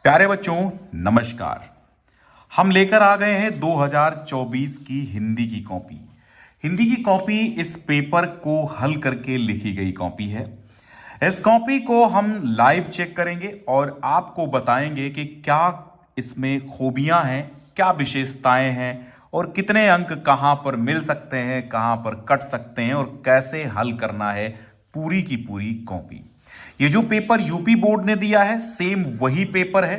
प्यारे बच्चों नमस्कार। हम लेकर आ गए हैं 2024 की हिंदी की कॉपी। हिंदी की कॉपी इस पेपर को हल करके लिखी गई कॉपी है। इस कॉपी को हम लाइव चेक करेंगे और आपको बताएंगे कि क्या इसमें खूबियां हैं, क्या विशेषताएं हैं और कितने अंक कहां पर मिल सकते हैं, कहां पर कट सकते हैं और कैसे हल करना है पूरी की पूरी कॉपी। ये जो पेपर यूपी बोर्ड ने दिया है सेम वही पेपर है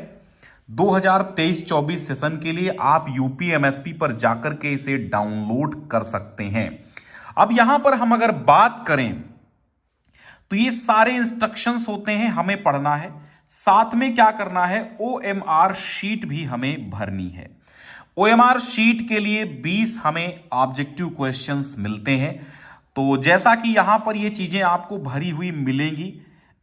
2023-24 सेशन के लिए। आप यूपी एमएसपी पर जाकर के इसे डाउनलोड कर सकते हैं। अब यहां पर हम अगर बात करें तो ये सारे इंस्ट्रक्शंस होते हैं, हमें पढ़ना है। साथ में क्या करना है, ओएमआर शीट भी हमें भरनी है। ओएमआर शीट के लिए 20 हमें ऑब्जेक्टिव क्वेश्चंस मिलते हैं। तो जैसा कि यहां पर ये चीजें आपको भरी हुई मिलेंगी,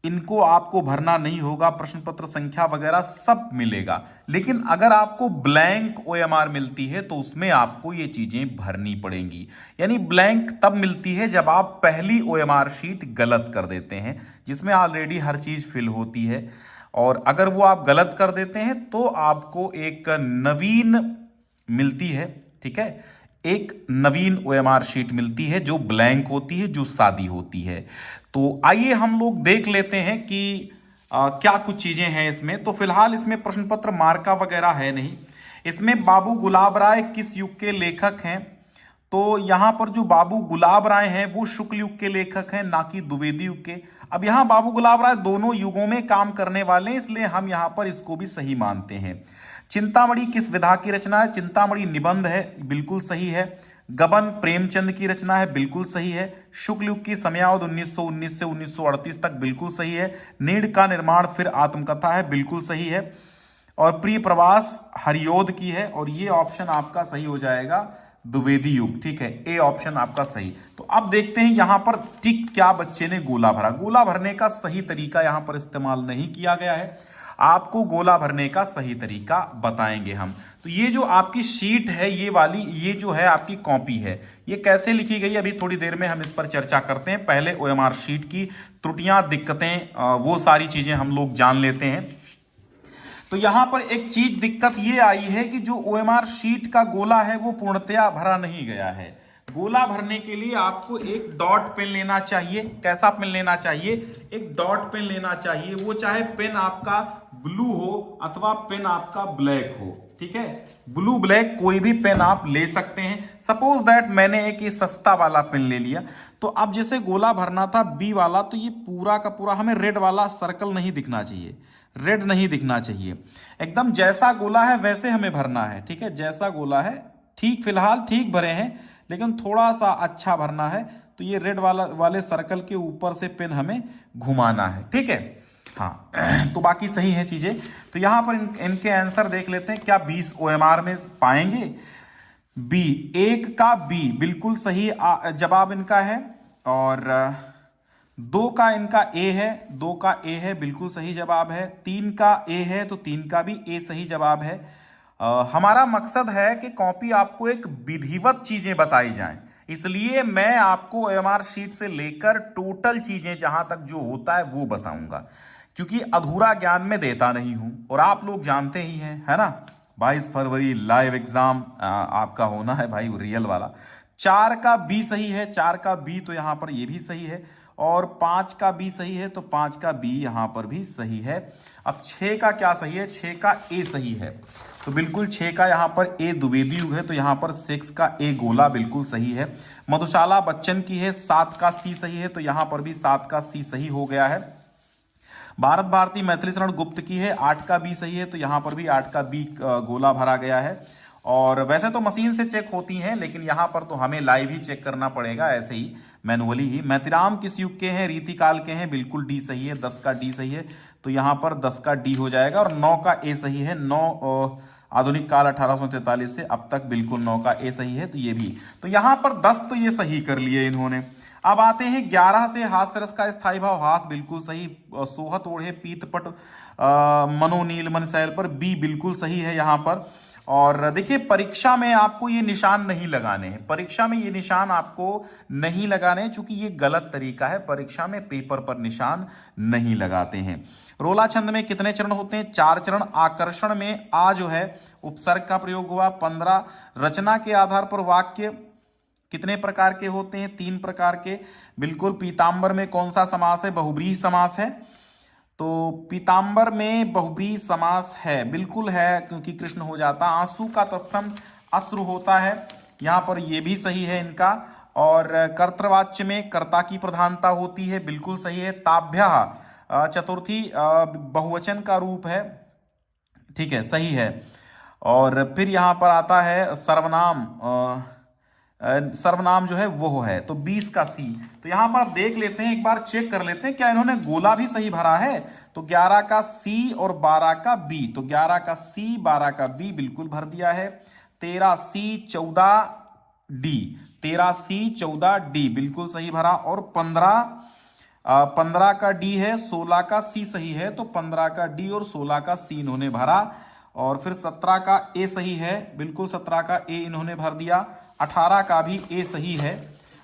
इनको आपको भरना नहीं होगा, प्रश्न पत्र संख्या वगैरह सब मिलेगा। लेकिन अगर आपको ब्लैंक ओएमआर मिलती है तो उसमें आपको ये चीजें भरनी पड़ेंगी। यानी ब्लैंक तब मिलती है जब आप पहली ओएमआर शीट गलत कर देते हैं, जिसमें ऑलरेडी हर चीज फिल होती है। और अगर वो आप गलत कर देते हैं तो आपको एक नवीन मिलती है, ठीक है, एक नवीन ओएमआर शीट मिलती है जो ब्लैंक होती है, जो सादी होती है। तो आइए हम लोग देख लेते हैं कि क्या कुछ चीजें हैं इसमें। तो फिलहाल इसमें प्रश्न पत्र मार्का वगैरह है नहीं। इसमें बाबू गुलाब राय किस युग के लेखक हैं, तो यहां पर जो बाबू गुलाब राय हैं वो शुक्ल युग के लेखक हैं, ना कि द्विवेदी युग के। अब यहां बाबू गुलाब राय दोनों युगों में काम करने वाले हैं, इसलिए हम यहां पर इसको भी सही मानते हैं। चिंतामणि किस विधा की रचना है, चिंतामणि निबंध है, बिल्कुल सही है। गबन प्रेमचंद की रचना है, बिल्कुल सही है। शुक्ल युग की समयावधि 1919 से 1938 तक, बिल्कुल सही है। नीड़ का निर्माण फिर आत्मकथा है, बिल्कुल सही है। और प्रिय प्रवास हरियोध की है, और ये ऑप्शन आपका सही हो जाएगा द्विवेदी युग, ठीक है, ए ऑप्शन आपका सही। तो अब देखते हैं यहां पर टिक क्या बच्चे ने गोला भरा। गोला भरने का सही तरीका यहां पर इस्तेमाल नहीं किया गया है, आपको गोला भरने का सही तरीका बताएंगे हम। तो ये जो आपकी शीट है, ये वाली, ये जो है आपकी कॉपी है, ये कैसे लिखी गई अभी थोड़ी देर में हम इस पर चर्चा करते हैं। पहले ओएमआर शीट की त्रुटियां, दिक्कतें, वो सारी चीजें हम लोग जान लेते हैं। तो यहां पर एक चीज दिक्कत ये आई है कि जो ओएमआर शीट का गोला है वो पूर्णतया भरा नहीं गया है। गोला भरने के लिए आपको एक डॉट पेन लेना चाहिए। कैसा पेन लेना चाहिए, एक डॉट पेन लेना चाहिए। वो चाहे पेन आपका ब्लू हो अथवा पेन आपका ब्लैक हो, ठीक है, ब्लू ब्लैक कोई भी पेन आप ले सकते हैं। सपोज दैट मैंने एक ये सस्ता वाला पेन ले लिया, तो अब जैसे गोला भरना था बी वाला, तो ये पूरा का पूरा हमें रेड वाला सर्कल नहीं दिखना चाहिए, रेड नहीं दिखना चाहिए। एकदम जैसा गोला है वैसे हमें भरना है, ठीक है, जैसा गोला है ठीक, फिलहाल ठीक भरे हैं, लेकिन थोड़ा सा अच्छा भरना है। तो ये रेड वाले सर्कल के ऊपर से पेन हमें घुमाना है, ठीक है, हाँ। तो बाकी सही है चीजें। तो यहां पर इनके आंसर देख लेते हैं, क्या 20 ओएमआर में पाएंगे। बी, एक का बी बिल्कुल सही जवाब इनका है। और 2 का इनका ए है, 2 का ए है, बिल्कुल सही जवाब है। 3 का ए है तो 3 का भी ए सही जवाब है। हमारा मकसद है कि कॉपी आपको एक विधिवत चीजें बताई जाएं, इसलिए मैं आपको ओएमआर शीट से लेकर टोटल चीजें जहां तक जो होता है वो बताऊंगा, क्योंकि अधूरा ज्ञान में देता नहीं हूं। और आप लोग जानते ही हैं, है ना, 22 फरवरी लाइव एग्जाम आपका होना है भाई, रियल वाला। 4 का बी सही है, 4 का बी तो यहां पर ये भी सही है। और 5 का बी सही है तो 5 का बी यहां पर भी सही है। अब 6 का क्या सही है, 6 का ए सही है, तो बिल्कुल 6 का यहां पर ए द्विवेदी युग है, तो यहां पर 6 का ए गोला बिल्कुल सही है। मधुशाला बच्चन की है, 7 का सी सही है, तो यहां पर भी 7 का सी सही हो गया है। भारत भारती मैथिली शरण गुप्त की है, 8 का बी सही है, तो यहां पर भी 8 का बी गोला भरा गया है। और वैसे तो मशीन से चेक होती हैं, लेकिन यहां पर तो हमें लाइव ही चेक करना पड़ेगा, ऐसे ही मैनुअली ही। मैथिराम किस युग के हैं, रीतिकाल के हैं, बिल्कुल डी सही है, 10 का डी सही है, तो यहां पर 10 का डी हो जाएगा। और 9 का ए सही है, 9 आधुनिक काल 1843 से अब तक, बिल्कुल 9 का ए सही है, तो ये भी। तो यहां पर 10 तो ये सही कर लिए इन्होंने। अब आते हैं 11 से, हास्य रस का स्थायी भाव, हास बिल्कुल सही। सोहत ओढ़े पीतपट मनोनील मन सैल पर, बी बिल्कुल सही है यहां पर। और देखिए परीक्षा में आपको ये निशान नहीं लगाने हैं, परीक्षा में ये निशान आपको नहीं लगाने हैं, चूंकि ये गलत तरीका है। परीक्षा में पेपर पर निशान नहीं लगाते हैं। रोला छंद में कितने चरण होते हैं? 4 चरण। आकर्षण में आ जो है उपसर्ग का प्रयोग हुआ। 15। रचना के आधार पर वाक्य कितने प्रकार के होते हैं? 3 प्रकार के। बिल्कुल। पीतांबर में कौन सा समास है? बहुब्रीहि समास है। तो पीतांबर में बहुब्रीहि समास है, बिल्कुल है, क्योंकि कृष्ण हो जाता। आंसू का तत्सम अश्रु होता है, यहां पर यह भी सही है इनका। और कर्तृवाच्य में कर्ता की प्रधानता होती है, बिल्कुल सही है। ताभ्यः चतुर्थी बहुवचन का रूप है, ठीक है, सही है। और फिर यहां पर आता है सर्वनाम, सर्वनाम जो है वो है, तो 20 का सी। तो यहां पर आप देख लेते हैं, एक बार चेक कर लेते हैं क्या इन्होंने गोला भी सही भरा है। तो 11 का सी और 12 का बी, तो 11 का सी 12 का बी बिल्कुल भर दिया है। 13 सी 14 डी, 13 सी 14 डी बिल्कुल सही भरा। और 15 का डी है, 16 का सी सही है, तो 15 का डी और 16 का सी इन्होंने भरा। और फिर 17 का ए सही है, बिल्कुल 17 का ए इन्होंने भर दिया। 18 का भी ए सही है,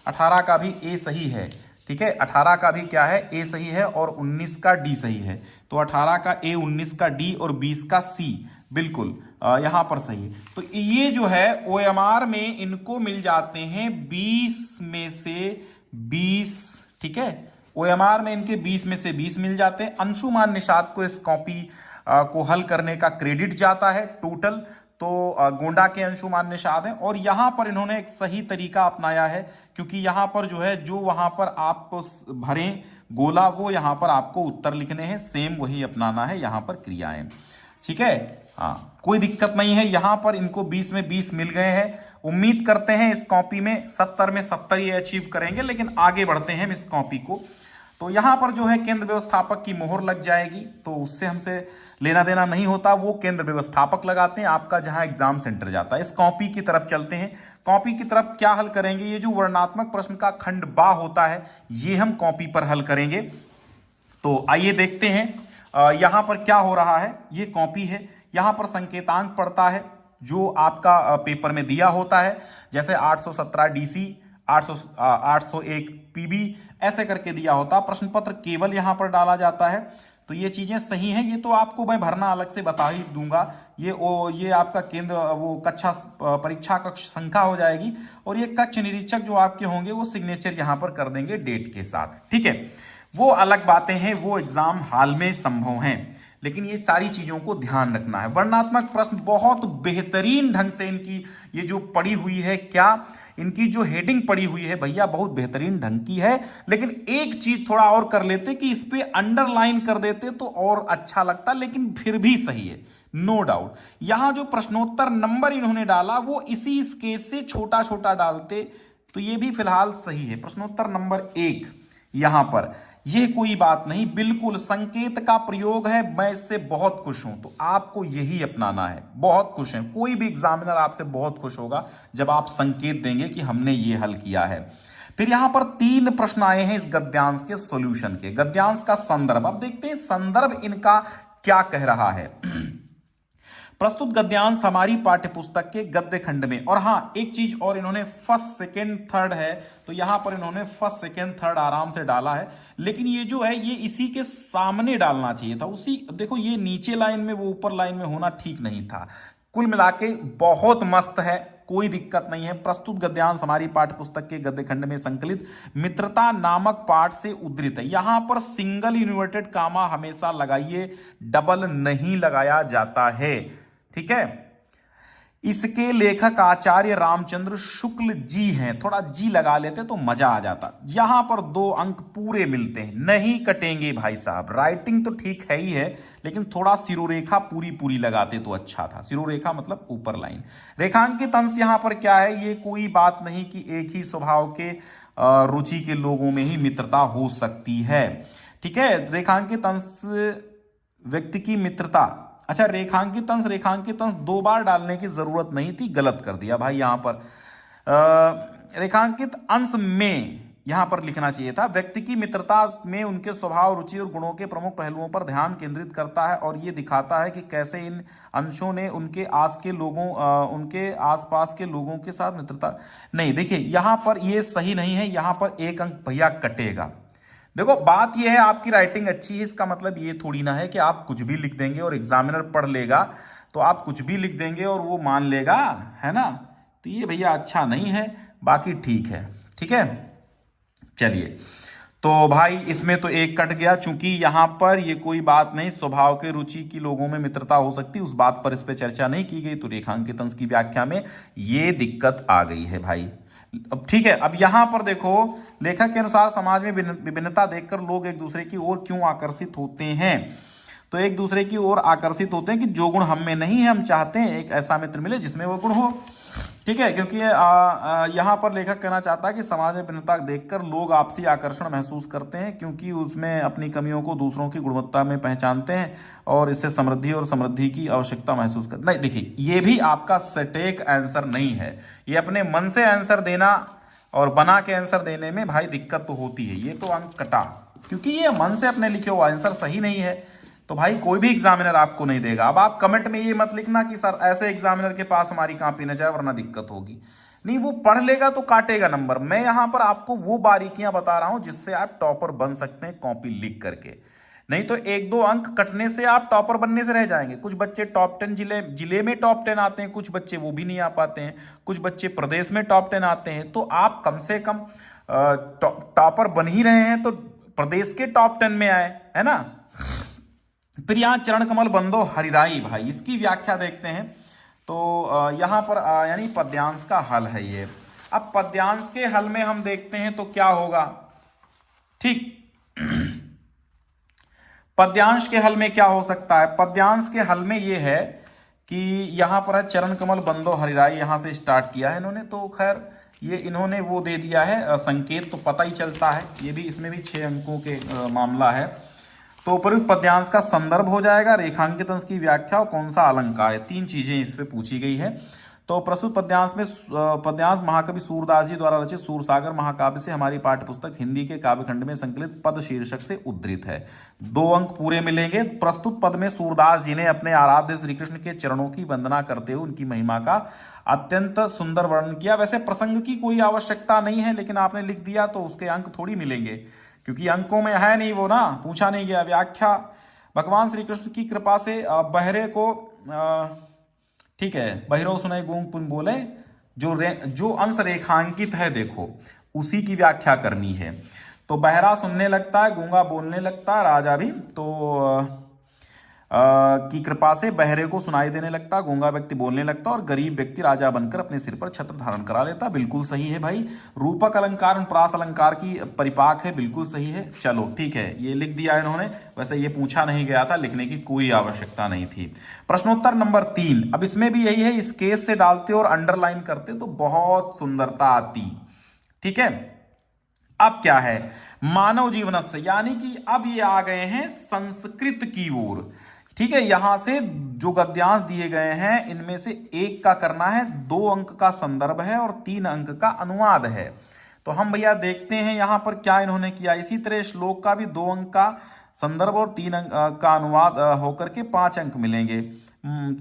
18 का भी ए सही है, ठीक है। 18 का भी क्या है? ए सही है। और 19 का डी सही है, तो 18 का ए, 19 का डी और 20 का सी बिल्कुल यहां पर सही है। तो ये जो है OMR में इनको मिल जाते हैं 20 में से 20, ठीक है। OMR में इनके 20 में से 20 मिल जाते हैं। अंशुमान निषाद को इस कॉपी को हल करने का क्रेडिट जाता है टोटल। तो गोंडा के अंशुमान निषाद हैं। और यहां पर इन्होंने एक सही तरीका अपनाया है, क्योंकि यहां पर जो है जो वहां पर आप भरें गोला, वो यहां पर आपको उत्तर लिखने हैं, सेम वही अपनाना है यहां पर क्रियाएं, ठीक है। हाँ, कोई दिक्कत नहीं है। यहां पर इनको 20 में 20 मिल गए हैं। उम्मीद करते हैं इस कॉपी में 70 में 70 ये अचीव करेंगे, लेकिन आगे बढ़ते हैं हम इस कॉपी को। तो यहां पर जो है केंद्र व्यवस्थापक की मोहर लग जाएगी, तो उससे हमसे लेना देना नहीं होता, वो केंद्र व्यवस्थापक लगाते हैं आपका जहां एग्जाम सेंटर जाता है। इस कॉपी की तरफ चलते हैं। कॉपी की तरफ क्या हल करेंगे? ये जो वर्णनात्मक प्रश्न का खंड बा होता है, ये हम कॉपी पर हल करेंगे। तो आइए देखते हैं यहां पर क्या हो रहा है। ये कॉपी है, यहां पर संकेतांक पड़ता है जो आपका पेपर में दिया होता है, जैसे 817 डीसी, 801 पीबी, ऐसे करके दिया होता। प्रश्न पत्र केवल यहां पर डाला जाता है। तो ये चीजें सही हैं, ये तो आपको मैं भरना अलग से बता ही दूंगा। ये आपका केंद्र वो कक्षा परीक्षा कक्ष संख्या हो जाएगी, और ये कक्ष निरीक्षक जो आपके होंगे वो सिग्नेचर यहां पर कर देंगे डेट के साथ, ठीक है। वो अलग बातें हैं, वो एग्जाम हाल में संभव हैं, लेकिन ये सारी चीजों को ध्यान रखना है। वर्णनात्मक प्रश्न बहुत बेहतरीन ढंग से इनकी ये जो पड़ी हुई है, क्या इनकी जो हेडिंग पड़ी हुई है भैया, बहुत बेहतरीन ढंग की है। लेकिन एक चीज थोड़ा और कर लेते कि इस पे अंडरलाइन कर देते तो और अच्छा लगता, लेकिन फिर भी सही है, नो डाउट। यहां जो प्रश्नोत्तर नंबर इन्होंने डाला वो इसी स्केल से छोटा छोटा डालते तो ये भी फिलहाल सही है। प्रश्नोत्तर नंबर 1 यहां पर, ये कोई बात नहीं, बिल्कुल संकेत का प्रयोग है, मैं इससे बहुत खुश हूं। तो आपको यही अपनाना है, बहुत खुश हैं। कोई भी एग्जामिनर आपसे बहुत खुश होगा जब आप संकेत देंगे कि हमने ये हल किया है। फिर यहां पर 3 प्रश्न आए हैं इस गद्यांश के सॉल्यूशन के। गद्यांश का संदर्भ, अब देखते हैं संदर्भ इनका क्या कह रहा है। प्रस्तुत गद्यांश हमारी पाठ्यपुस्तक के गद्य खंड में, और हां एक चीज और, इन्होंने फर्स्ट सेकंड थर्ड है, तो यहां पर इन्होंने फर्स्ट सेकंड थर्ड आराम से डाला है, लेकिन ये जो है ये इसी के सामने डालना चाहिए था। उसी देखो, ये नीचे लाइन में वो ऊपर लाइन में होना ठीक नहीं था। कुल मिलाके बहुत मस्त है, कोई दिक्कत नहीं है। प्रस्तुत गद्यांश हमारी पाठ्यपुस्तक के गद्य खंड में संकलित मित्रता नामक पाठ से उद्धृत है। यहां पर सिंगल इन्वर्टेड कामा हमेशा लगाइए, डबल नहीं लगाया जाता है, ठीक है। इसके लेखक आचार्य रामचंद्र शुक्ल जी हैं, थोड़ा जी लगा लेते तो मजा आ जाता। यहां पर 2 अंक पूरे मिलते हैं, नहीं कटेंगे भाई साहब। राइटिंग तो ठीक है ही है, लेकिन थोड़ा सिरोरेखा पूरी पूरी लगाते तो अच्छा था। सिरोरेखा मतलब ऊपर लाइन। रेखांकित अंश यहां पर क्या है? ये कोई बात नहीं कि एक ही स्वभाव के रुचि के लोगों में ही मित्रता हो सकती है, ठीक है। रेखांकित अंश व्यक्ति की मित्रता, अच्छा रेखांकित अंश 2 बार डालने की जरूरत नहीं थी, गलत कर दिया भाई। यहां पर रेखांकित अंश में यहां पर लिखना चाहिए था। व्यक्ति की मित्रता में उनके स्वभाव, रुचि और गुणों के प्रमुख पहलुओं पर ध्यान केंद्रित करता है और ये दिखाता है कि कैसे इन अंशों ने उनके उनके आसपास के लोगों के साथ मित्रता। नहीं, देखिए यहां पर ये सही नहीं है, यहां पर एक अंक भैया कटेगा। देखो बात यह है, आपकी राइटिंग अच्छी है, इसका मतलब ये थोड़ी ना है कि आप कुछ भी लिख देंगे और एग्जामिनर पढ़ लेगा तो आप कुछ भी लिख देंगे और वो मान लेगा, है ना। तो ये भैया अच्छा नहीं है, बाकी ठीक है, ठीक है। चलिए, तो भाई इसमें तो एक कट गया, चूंकि यहां पर ये कोई बात नहीं, स्वभाव के रुचि की लोगों में मित्रता हो सकती, उस बात पर इस पे चर्चा नहीं की गई, तो रेखांकित अंश की व्याख्या में ये दिक्कत आ गई है भाई। अब ठीक है, अब यहां पर देखो, लेखक के अनुसार समाज में विभिन्नता देखकर लोग एक दूसरे की ओर क्यों आकर्षित होते हैं। तो एक दूसरे की ओर आकर्षित होते हैं कि जो गुण हम में नहीं है, हम चाहते हैं एक ऐसा मित्र मिले जिसमें वो गुण हो। ठीक है, क्योंकि यहाँ पर लेखक कहना चाहता है कि समाज में भिन्नता देखकर लोग आपसी आकर्षण महसूस करते हैं, क्योंकि उसमें अपनी कमियों को दूसरों की गुणवत्ता में पहचानते हैं और इससे समृद्धि और समृद्धि की आवश्यकता महसूस करते। नहीं, देखिए ये भी आपका सटीक आंसर नहीं है, ये अपने मन से आंसर देना और बना के आंसर देने में भाई दिक्कत तो होती है। ये तो अंक कटा, क्योंकि ये मन से अपने लिखे हुआ आंसर सही नहीं है, तो भाई कोई भी एग्जामिनर आपको नहीं देगा। अब आप कमेंट में ये मत लिखना कि सर ऐसे एग्जामिनर के पास हमारी कॉपी न जाए वरना दिक्कत होगी। नहीं, वो पढ़ लेगा तो काटेगा नंबर। मैं यहां पर आपको वो बारीकियां बता रहा हूं जिससे आप टॉपर बन सकते हैं कॉपी लिख करके। नहीं तो एक दो अंक कटने से आप टॉपर बनने से रह जाएंगे। कुछ बच्चे टॉप 10 जिले में टॉप 10 आते हैं, कुछ बच्चे वो भी नहीं आ पाते हैं, कुछ बच्चे प्रदेश में टॉप 10 आते हैं। तो आप कम से कम टॉपर बन ही रहे हैं तो प्रदेश के टॉप 10 में आए, है ना। फिर यहां चरण कमल बंदो हरिराई, भाई इसकी व्याख्या देखते हैं। तो यहां पर यानी पद्यांश का हल है ये। अब पद्यांश के हल में हम देखते हैं तो क्या होगा, ठीक। पद्यांश के हल में क्या हो सकता है, पद्यांश के हल में ये है कि यहां पर है चरण कमल बंदो हरिराई, यहां से स्टार्ट किया है इन्होंने। तो खैर ये इन्होंने वो दे दिया है संकेत, तो पता ही चलता है। ये भी, इसमें भी 6 अंकों के मामला है। तो उपयुक्त पद्यांश का संदर्भ हो जाएगा, रेखांकित अंश की व्याख्या और कौन सा अलंकार है, 3 चीजें इस पे पूछी गई है। तो प्रस्तुत पद्यांश में पद्यांश महाकवि सूरदास जी द्वारा रचित सूरसागर महाकाव्य से हमारी पाठ्यपुस्तक हिंदी के काव्यखंड में संकलित पद शीर्षक से उद्धृत है। 2 अंक पूरे मिलेंगे। प्रस्तुत पद में सूरदास जी ने अपने आराध्य श्री कृष्ण के चरणों की वंदना करते हुए उनकी महिमा का अत्यंत सुंदर वर्णन किया। वैसे प्रसंग की कोई आवश्यकता नहीं है, लेकिन आपने लिख दिया तो उसके अंक थोड़ी मिलेंगे, क्योंकि अंकों में है नहीं वो ना, पूछा नहीं गया। व्याख्या, भगवान श्री कृष्ण की कृपा से बहरे को ठीक है, बहिरो सुनाई गूंग पुन बोले, जो अंश रेखांकित है देखो उसी की व्याख्या करनी है। तो बहरा सुनने लगता है, गूंगा बोलने लगता है, राजा भी तो की कृपा से बहरे को सुनाई देने लगता, गूंगा व्यक्ति बोलने लगता और गरीब व्यक्ति राजा बनकर अपने सिर पर छत्र धारण करा लेता। बिल्कुल सही है भाई। रूपक अलंकार और प्रास अलंकार की परिपाक है, बिल्कुल सही है। चलो ठीक है, ये लिख दिया इन्होंने। वैसे ये पूछा नहीं गया था, लिखने की कोई आवश्यकता नहीं थी। प्रश्नोत्तर नंबर 3, अब इसमें भी यही है, इस केस से डालते और अंडरलाइन करते तो बहुत सुंदरता आती। ठीक है, अब क्या है, मानव जीवन से, यानी कि अब ये आ गए हैं संस्कृत की ओर। ठीक है, यहां से जो गद्यांश दिए गए हैं इनमें से एक का करना है, 2 अंक का संदर्भ है और 3 अंक का अनुवाद है। तो हम भैया देखते हैं यहां पर क्या इन्होंने किया। इसी तरह श्लोक का भी 2 अंक का संदर्भ और 3 अंक का अनुवाद होकर के 5 अंक मिलेंगे।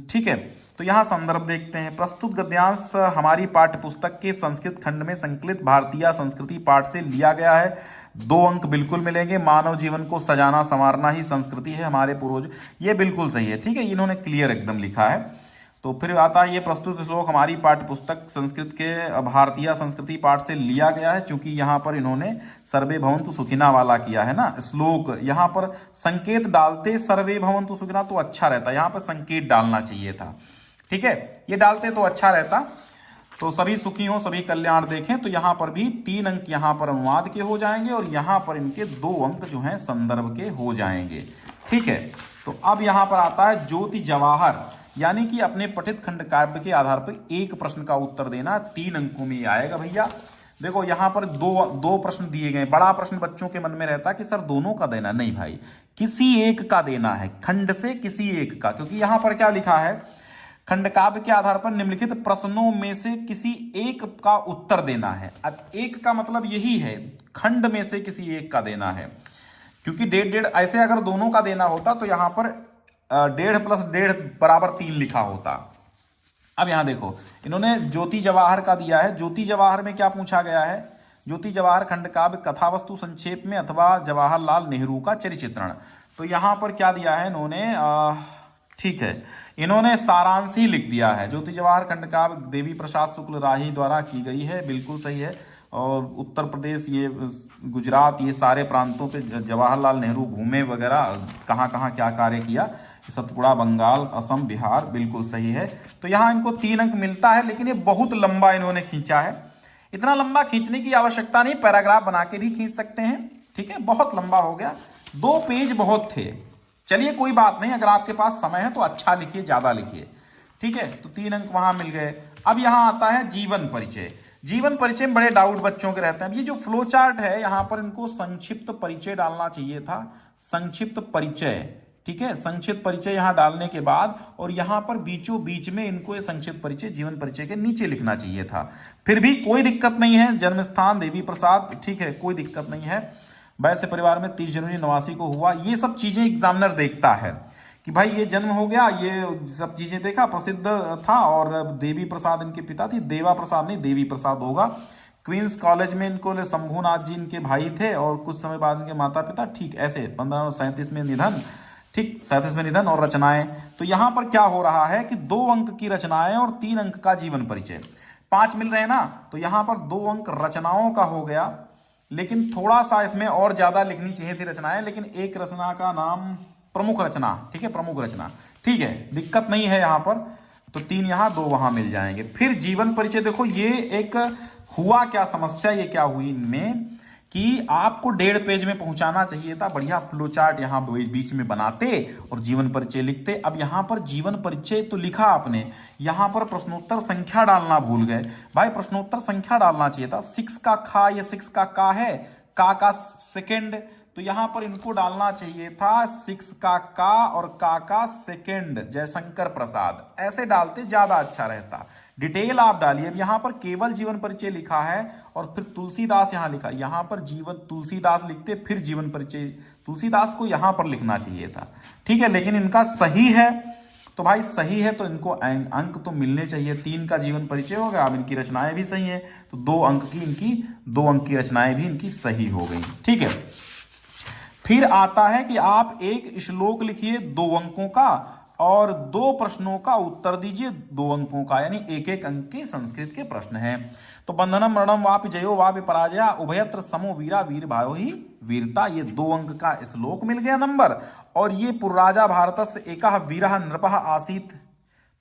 ठीक है, तो यहां संदर्भ देखते हैं। प्रस्तुत गद्यांश हमारी पाठ्यपुस्तक के संस्कृत खंड में संकलित भारतीय संस्कृति पाठ से लिया गया है। 2 अंक बिल्कुल मिलेंगे। मानव जीवन को सजाना संवारना ही संस्कृति है, हमारे पूर्वज, ये बिल्कुल सही है। ठीक है, इन्होंने क्लियर एकदम लिखा है। तो फिर आता है ये प्रस्तुत श्लोक हमारी पाठ्यपुस्तक संस्कृत के भारतीय संस्कृति पाठ से लिया गया है, क्योंकि यहाँ पर इन्होंने सर्वे भवन्तु सुखिना वाला किया है ना श्लोक। यहाँ पर संकेत डालते सर्वे भवन्तु सुखिना तो अच्छा रहता, यहाँ पर संकेत डालना चाहिए था। ठीक है, ये डालते तो अच्छा रहता। तो सभी सुखी हो, सभी कल्याण देखें, तो यहां पर भी 3 अंक यहां पर अनुवाद के हो जाएंगे और यहां पर इनके 2 अंक जो हैं संदर्भ के हो जाएंगे। ठीक है, तो अब यहां पर आता है ज्योति जवाहर, यानी कि अपने पठित खंड काव्य के आधार पर एक प्रश्न का उत्तर देना। 3 अंकों में आएगा भैया। देखो यहां पर दो प्रश्न दिए गए। बड़ा प्रश्न बच्चों के मन में रहता है कि सर दोनों का देना, नहीं भाई, किसी एक का देना है, खंड से किसी एक का। क्योंकि यहां पर क्या लिखा है, खंडकाव्य के आधार पर निम्नलिखित प्रश्नों में से किसी एक का उत्तर देना है। अब एक का मतलब यही है, खंड में से किसी एक का देना है, क्योंकि 1.5 ऐसे अगर दोनों का देना होता तो यहां पर 1.5 + 1.5 = 3 लिखा होता। अब यहां देखो, इन्होंने ज्योति जवाहर का दिया है। ज्योति जवाहर में क्या पूछा गया है? ज्योति जवाहर खंडकाव्य कथावस्तु संक्षेप में अथवा जवाहरलाल नेहरू का चरिचित्रण। तो यहां पर क्या दिया है इन्होंने, ठीक है, इन्होंने सारांश ही लिख दिया है। ज्योति जवाहर खंडकाव्य देवी प्रसाद शुक्ल राही द्वारा की गई है, बिल्कुल सही है। और उत्तर प्रदेश, ये गुजरात, ये सारे प्रांतों पे जवाहरलाल नेहरू घूमे वगैरह, कहाँ कहाँ क्या कार्य किया, सतपुड़ा, बंगाल, असम, बिहार, बिल्कुल सही है। तो यहाँ इनको 3 अंक मिलता है, लेकिन ये बहुत लंबा इन्होंने खींचा है। इतना लंबा खींचने की आवश्यकता नहीं, पैराग्राफ बना के भी खींच सकते हैं, ठीक है। बहुत लंबा हो गया, 2 पेज बहुत थे। चलिए कोई बात नहीं, अगर आपके पास समय है तो अच्छा लिखिए, ज्यादा लिखिए, ठीक है। तो 3 अंक वहां मिल गए। अब यहां आता है जीवन परिचय। जीवन परिचय में बड़े डाउट बच्चों के रहते हैं। ये जो फ्लो चार्ट है, यहां पर इनको संक्षिप्त परिचय डालना चाहिए था, संक्षिप्त परिचय, ठीक है। संक्षिप्त परिचय यहां डालने के बाद, और यहां पर बीचों बीच में इनको ये संक्षिप्त परिचय जीवन परिचय के नीचे लिखना चाहिए था। फिर भी कोई दिक्कत नहीं है। जन्म स्थान देवी प्रसाद, ठीक है, कोई दिक्कत नहीं है। वैसे परिवार में 30 जनवरी 89 को हुआ। ये सब चीजें एग्जामिनर देखता है कि भाई ये जन्म हो गया, ये सब चीजें देखा, प्रसिद्ध था। और देवी प्रसाद इनके पिता थी, देवा प्रसाद नहीं, देवी प्रसाद होगा। क्वींस कॉलेज में इनको शंभूनाथ जी इनके भाई थे, और कुछ समय बाद इनके माता पिता, ठीक ऐसे 1537 में निधन, ठीक 37 में निधन। और रचनाएं, तो यहां पर क्या हो रहा है कि 2 अंक की रचनाएं और 3 अंक का जीवन परिचय, 5 मिल रहे हैं ना। तो यहां पर 2 अंक रचनाओं का हो गया, लेकिन थोड़ा सा इसमें और ज्यादा लिखनी चाहिए थी रचनाएं। लेकिन एक रचना का नाम प्रमुख रचना, ठीक है, प्रमुख रचना, ठीक है, दिक्कत नहीं है यहां पर। तो 3 यहां, 2 वहां मिल जाएंगे। फिर जीवन परिचय देखो, ये एक हुआ क्या समस्या, ये क्या हुई इनमें कि आपको 1.5 पेज में पहुंचाना चाहिए था। बढ़िया फ्लो चार्ट यहां बीच में बनाते और जीवन परिचय लिखते। अब यहां पर जीवन परिचय तो लिखा आपने, यहां पर प्रश्नोत्तर संख्या डालना भूल गए। भाई प्रश्नोत्तर संख्या डालना चाहिए था। 6 का खा, ये 6 का है, का सेकेंड, तो यहां पर इनको डालना चाहिए था 6 का और का सेकेंड, जयशंकर प्रसाद, ऐसे डालते ज्यादा अच्छा रहता। डिटेल आप डालिए। अब यहां पर केवल जीवन परिचय लिखा है, और फिर तुलसीदास यहां लिखा, यहां पर जीवन तुलसीदास लिखते, फिर जीवन परिचय तुलसीदास को यहां पर लिखना चाहिए था, ठीक है। लेकिन इनका सही है, तो भाई सही है तो इनको अंक तो मिलने चाहिए। 3 का जीवन परिचय हो गया। अब इनकी रचनाएं भी सही है, तो 2 अंक की इनकी, 2 अंक की रचनाएं भी इनकी सही हो गई, ठीक है। फिर आता है कि आप एक श्लोक लिखिए 2 अंकों का, और 2 प्रश्नों का उत्तर दीजिए 2 अंकों का, यानी 1-1 अंक के संस्कृत के प्रश्न हैं। तो बंधनम मरणम वापि जयो वापि पराजया उभयत्र समो वीरा वीर भायो ही वीरता, ये 2 अंक का श्लोक मिल गया नंबर। और ये पुर्राजा भारतस्य एकः वीरः नृपः आसीत्,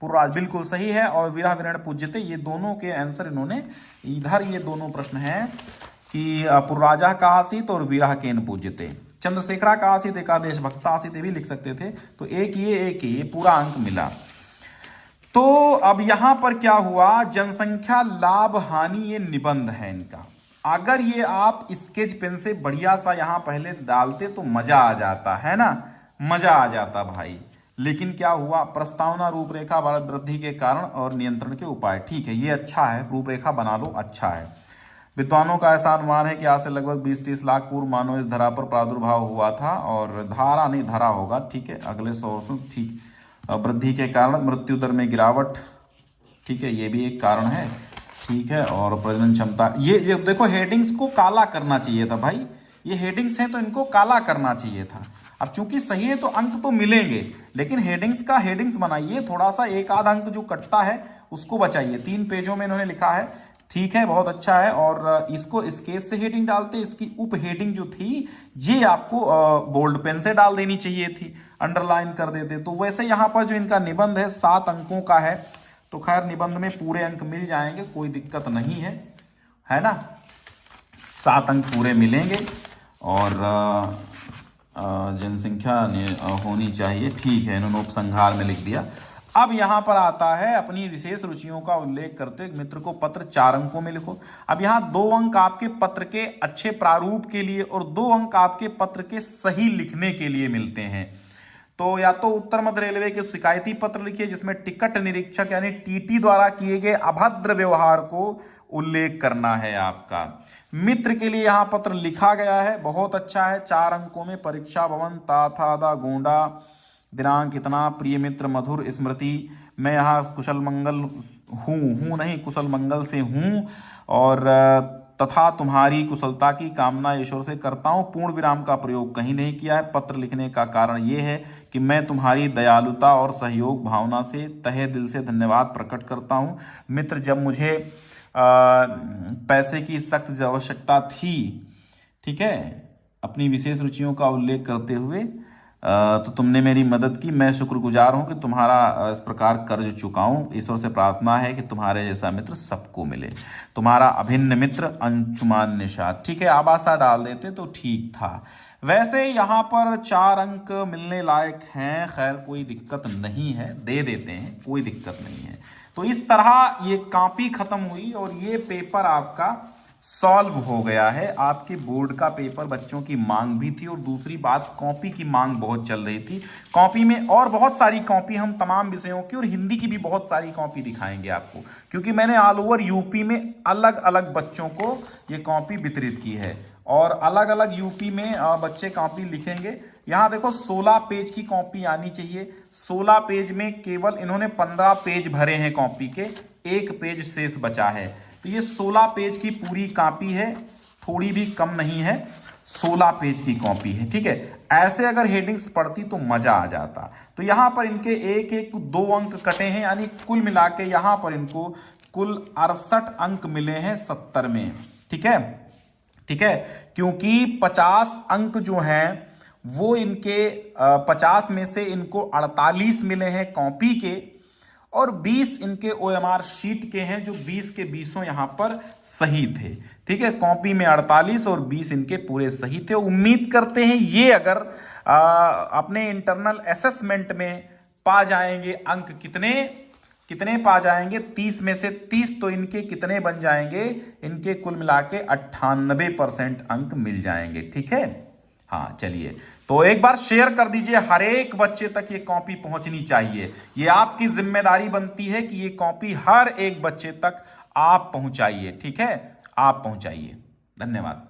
पुर्राज बिल्कुल सही है। और वीरः वीरेण पूज्यते, ये दोनों के आंसर इन्होंने इधर, ये दोनों प्रश्न हैं कि पुर्राजा का आसीत और वीरः केन पूज्यते। चंद्रशेखरा का आसीत, एकादेश भक्ता आसीत, ये भी लिख सकते थे। तो एक ये पूरा अंक मिला। तो अब यहां पर क्या हुआ, जनसंख्या लाभ हानि, ये निबंध है इनका। अगर ये आप स्केच पेन से बढ़िया सा यहां पहले डालते तो मजा आ जाता है ना, मजा आ जाता भाई। लेकिन क्या हुआ, प्रस्तावना रूपरेखा भारत वृद्धि के कारण और नियंत्रण के उपाय, ठीक है, ये अच्छा है, रूपरेखा बना लो, अच्छा है। विद्वानों का ऐसा अनुमान है कि आज से लगभग 20-30 लाख पूर्व मानव इस धरा पर प्रादुर्भाव हुआ था, और धारा नहीं धरा होगा, ठीक है, अगले 100 वर्षों, ठीक। वृद्धि के कारण मृत्यु दर में गिरावट, ठीक है, ये भी एक कारण है, ठीक है। और प्रजनन क्षमता, ये देखो हेडिंग्स को काला करना चाहिए था भाई, ये हेडिंग्स हैं तो इनको काला करना चाहिए था। अब चूंकि सही है तो अंक तो मिलेंगे, लेकिन हेडिंग्स बनाइए, थोड़ा सा 1-आध अंक जो कटता है उसको बचाइए। 3 पेजों में इन्होंने लिखा है, ठीक है, बहुत अच्छा है। और इसको स्केच से हेडिंग डालते, इसकी उप हेडिंग जो थी ये आपको बोल्ड पेन से डाल देनी चाहिए थी, अंडरलाइन कर देते। तो वैसे यहाँ पर जो इनका निबंध है 7 अंकों का है, तो खैर निबंध में पूरे अंक मिल जाएंगे, कोई दिक्कत नहीं है ना, 7 अंक पूरे मिलेंगे। और जनसंख्या होनी चाहिए, ठीक है, इन्होंने उपसंहार में लिख दिया। अब यहां पर आता है अपनी विशेष रुचियों का उल्लेख करते मित्र को पत्र 4 अंकों में लिखो। अब यहां 2 अंक आपके पत्र के अच्छे प्रारूप के लिए और 2 अंक आपके पत्र के सही लिखने के लिए मिलते हैं। तो या तो उत्तर मध्य रेलवे के शिकायती पत्र लिखिए जिसमें टिकट निरीक्षक यानी टीटी द्वारा किए गए अभद्र व्यवहार को उल्लेख करना है आपका। मित्र के लिए यहाँ पत्र लिखा गया है, बहुत अच्छा है। 4 अंकों में परीक्षा भवन ताथादा गोंडा दिनांक इतना, प्रिय मित्र मधुर स्मृति, मैं यहाँ कुशल मंगल हूँ नहीं कुशल मंगल से हूँ और तथा तुम्हारी कुशलता की कामना ईश्वर से करता हूँ। पूर्ण विराम का प्रयोग कहीं नहीं किया है। पत्र लिखने का कारण ये है कि मैं तुम्हारी दयालुता और सहयोग भावना से तहे दिल से धन्यवाद प्रकट करता हूँ। मित्र, जब मुझे पैसे की सख्त आवश्यकता थी, ठीक है, अपनी विशेष रुचियों का उल्लेख करते हुए, तो तुमने मेरी मदद की। मैं शुक्रगुजार हूं कि तुम्हारा इस प्रकार कर्ज चुकाऊं। ईश्वर से प्रार्थना है कि तुम्हारे जैसा मित्र सबको मिले। तुम्हारा अभिन्न मित्र अंशुमान निषाद। ठीक है, आबासा डाल देते तो ठीक था। वैसे यहाँ पर 4 अंक मिलने लायक हैं, खैर कोई दिक्कत नहीं है, दे देते हैं, कोई दिक्कत नहीं है। तो इस तरह ये कॉपी खत्म हुई और ये पेपर आपका सॉल्व हो गया है। आपके बोर्ड का पेपर बच्चों की मांग भी थी और दूसरी बात कॉपी की मांग बहुत चल रही थी। कॉपी में और बहुत सारी कॉपी, हम तमाम विषयों की और हिंदी की भी बहुत सारी कॉपी दिखाएंगे आपको, क्योंकि मैंने ऑल ओवर यूपी में अलग अलग बच्चों को ये कॉपी वितरित की है और अलग अलग यूपी में बच्चे कॉपी लिखेंगे। यहाँ देखो 16 पेज की कॉपी आनी चाहिए। 16 पेज में केवल इन्होंने 15 पेज भरे हैं कॉपी के, 1 पेज शेष बचा है। तो ये 16 पेज की पूरी कॉपी है, थोड़ी भी कम नहीं है, 16 पेज की कॉपी है। ठीक है, ऐसे अगर हेडिंग्स पढ़ती तो मजा आ जाता। तो यहाँ पर इनके 1-1-2 अंक कटे हैं, यानी कुल मिला के यहाँ पर इनको कुल 68 अंक मिले हैं 70 में। ठीक है, ठीक है, क्योंकि 50 अंक जो हैं वो इनके 50 में से इनको 48 मिले हैं कॉपी के और 20 इनके ओएमआर शीट के हैं, जो 20 के 20 यहाँ पर सही थे। ठीक है, कॉपी में 48 और 20 इनके पूरे सही थे। उम्मीद करते हैं ये अगर अपने इंटरनल असेसमेंट में पा जाएंगे अंक, कितने पा जाएंगे, 30 में से 30, तो इनके कितने बन जाएंगे, इनके कुल मिला के 98% अंक मिल जाएंगे। ठीक है, हाँ चलिए, तो एक बार शेयर कर दीजिए, हर एक बच्चे तक ये कॉपी पहुंचनी चाहिए। ये आपकी जिम्मेदारी बनती है कि ये कॉपी हर एक बच्चे तक आप पहुंचाइए। ठीक है, आप पहुंचाइए। धन्यवाद।